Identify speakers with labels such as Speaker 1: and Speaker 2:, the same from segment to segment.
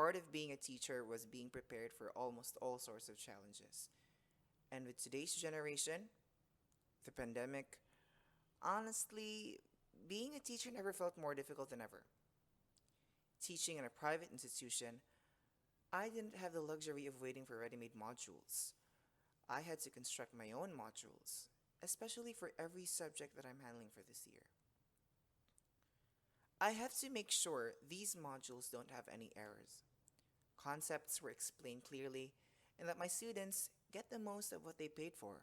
Speaker 1: part of being a teacher was being prepared for almost all sorts of challenges. And with today's generation, the pandemic, honestly, being a teacher never felt more difficult than ever. Teaching in a private institution, I didn't have the luxury of waiting for ready made modules. I had to construct my own modules, especially for every subject that I'm handling for this year. I have to make sure these modules don't have any errors. Concepts were explained clearly, and that my students get the most of what they paid for.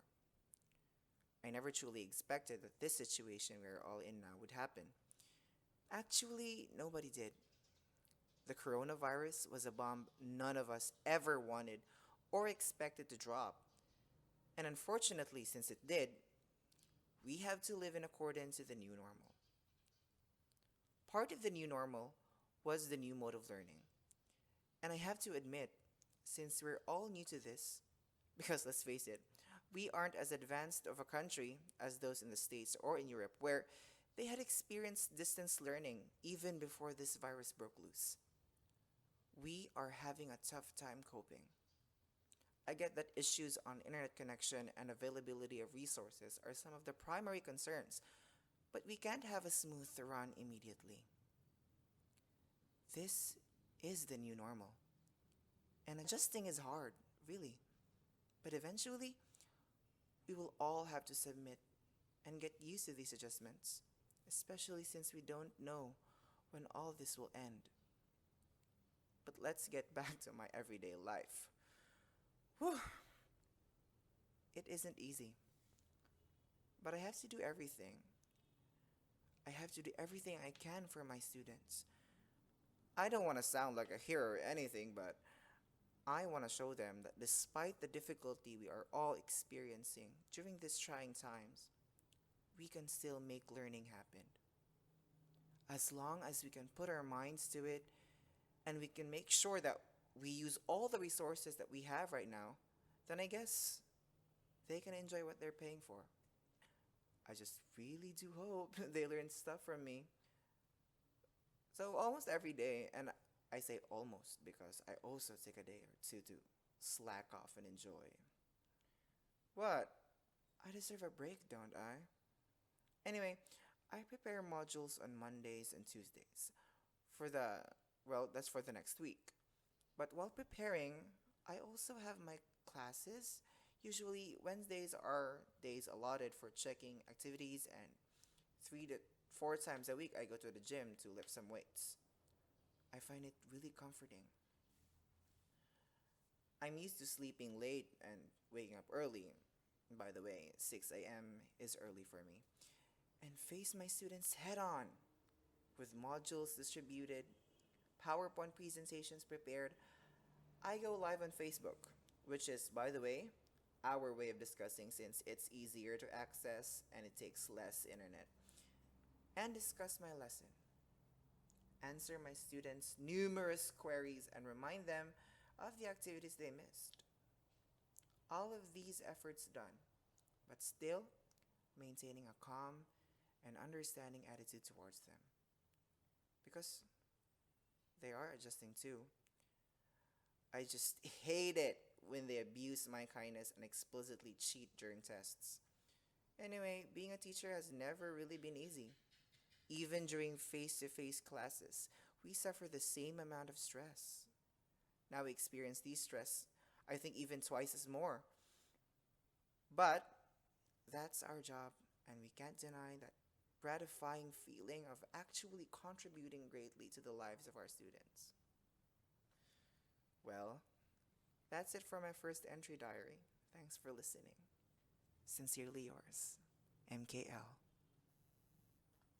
Speaker 1: I never truly expected that this situation we're all in now would happen. Actually, nobody did. The coronavirus was a bomb none of us ever wanted or expected to drop. And unfortunately, since it did, we have to live in accordance with the new normal. Part of the new normal was the new mode of learning. And I have to admit, since we're all new to this, because let's face it, we aren't as advanced of a country as those in the States or in Europe, where they had experienced distance learning even before this virus broke loose. We are having a tough time coping. I get that issues on internet connection and availability of resources are some of the primary concerns, but we can't have a smooth run immediately. This is the new normal. And adjusting is hard, really. But eventually, we will all have to submit and get used to these adjustments, especially since we don't know when all this will end. But let's get back to my everyday life. Whew. It isn't easy. But I have to do everything. I have to do everything I can for my students. I don't want to sound like a hero or anything, but I want to show them that despite the difficulty we are all experiencing during these trying times, we can still make learning happen. As long as we can put our minds to it and we can make sure that we use all the resources that we have right now, then I guess they can enjoy what they're paying for. I just really do hope they learn stuff from me. So almost every day, and I say almost because I also take a day or two to slack off and enjoy. What? I deserve a break, don't I? Anyway, I prepare modules on Mondays and Tuesdays for that's for the next week. But while preparing, I also have my classes. Usually, Wednesdays are days allotted for checking activities, and 3 to 4 times a week I go to the gym to lift some weights. I find it really comforting. I'm used to sleeping late and waking up early. By the way, 6 a.m. is early for me. And face my students head on with modules distributed, PowerPoint presentations prepared. I go live on Facebook, which is, by the way, our way of discussing since it's easier to access and it takes less internet, and discuss my lesson, answer my students' numerous queries, and remind them of the activities they missed. All of these efforts done, but still maintaining a calm and understanding attitude towards them. Because they are adjusting too. I just hate it when they abuse my kindness and explicitly cheat during tests. Anyway, being a teacher has never really been easy. Even during face to face classes, we suffer the same amount of stress. Now we experience these stress, I think, even twice as more. But that's our job, and we can't deny that gratifying feeling of actually contributing greatly to the lives of our students. Well, that's it for my first entry diary. Thanks for listening. Sincerely yours, MKL.